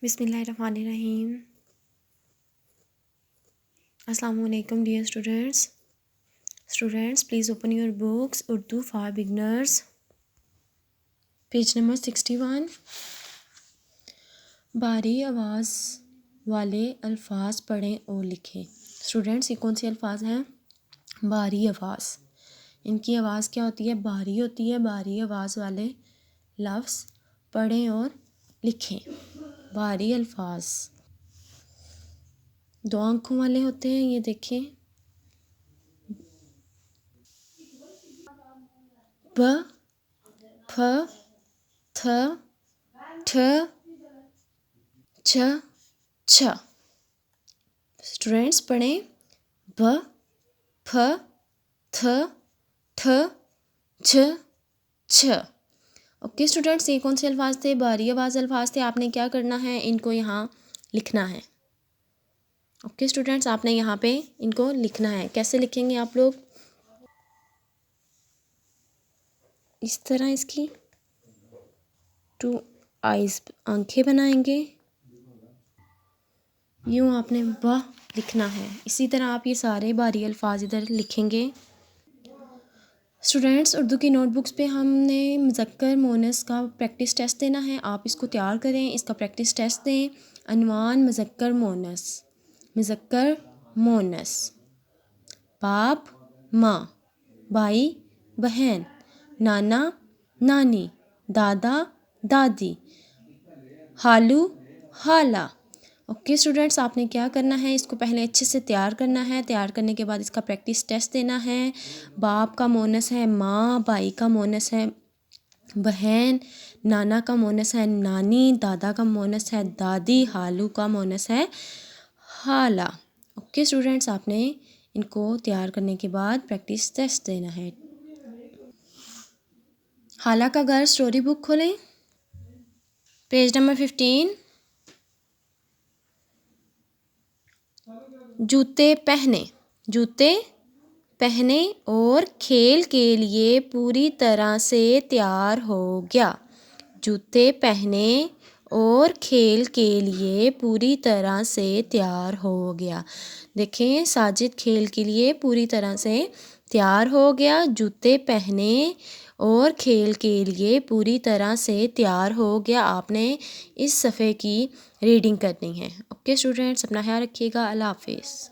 بسم اللہ الرحمن الرحیم۔ السلام علیکم dear students please open your books Urdu for beginners, page number 61۔ بھاری آواز والے الفاظ پڑھیں اور لکھیں۔ اسٹوڈینٹس یہ کون سے الفاظ ہیں؟ بھاری آواز، ان کی آواز کیا ہوتی ہے؟ بھاری ہوتی ہے۔ بھاری آواز والے لفظ پڑھیں اور لکھیں۔ بھاری الفاظ دو آنکھوں والے ہوتے ہیں، یہ دیکھیں، ب، پ، تھ، ٹھ، چ، چھ۔ اسٹوڈینٹس پڑھیں، ب، پ، تھ، ٹھ، چ، چھ۔ اوکے اسٹوڈینٹس، یہ کون سے الفاظ تھے؟ بھاری آواز الفاظ تھے۔ آپ نے کیا کرنا ہے؟ ان کو یہاں لکھنا ہے۔ اوکے اسٹوڈینٹس، آپ نے یہاں پہ ان کو لکھنا ہے۔ کیسے لکھیں گے آپ لوگ؟ اس طرح اس کی 2 آئیز آنکھیں بنائیں گے، یوں آپ نے ب لکھنا ہے۔ اسی طرح آپ یہ سارے بھاری الفاظ ادھر لکھیں گے۔ اسٹوڈینٹس اردو کی نوٹ بکس پہ ہم نے مذکر مؤنث کا پریکٹس ٹیسٹ دینا ہے، آپ اس کو تیار کریں، اس کا پریکٹس ٹیسٹ دیں۔ عنوان مذکر مؤنث، مذکر مؤنث، باپ ماں، بھائی بہن، نانا نانی، دادا دادی، خالو خالہ۔ اوکے اسٹوڈینٹس، آپ نے کیا کرنا ہے؟ اس کو پہلے اچھے سے تیار کرنا ہے۔ تیار کرنے کے بعد اس کا پریکٹس ٹیسٹ دینا ہے۔ باپ کا مؤنث ہے ماں، بھائی کا مؤنث ہے بہن، نانا کا مؤنث ہے نانی، دادا کا مؤنث ہے دادی، خالو کا مؤنث ہے خالہ۔ اوکے اسٹوڈینٹس، آپ نے ان کو تیار کرنے کے بعد پریکٹس ٹیسٹ دینا ہے۔ خالہ کا گھر اسٹوری بک کھولیں، پیج نمبر 15۔ جوتے پہنے، جوتے پہنے اور کھیل کے لیے پوری طرح سے تیار ہو گیا۔ جوتے پہنے اور کھیل کے لیے پوری طرح سے تیار ہو گیا۔ دیکھیں، ساجد کھیل کے لیے پوری طرح سے تیار ہو گیا۔ جوتے پہنے اور کھیل کے لیے پوری طرح سے تیار ہو گیا۔ آپ نے اس صفحے کی ریڈنگ کرنی ہے۔ اوکے اسٹوڈینٹس، اپنا خیال رکھیے گا۔ اللہ حافظ۔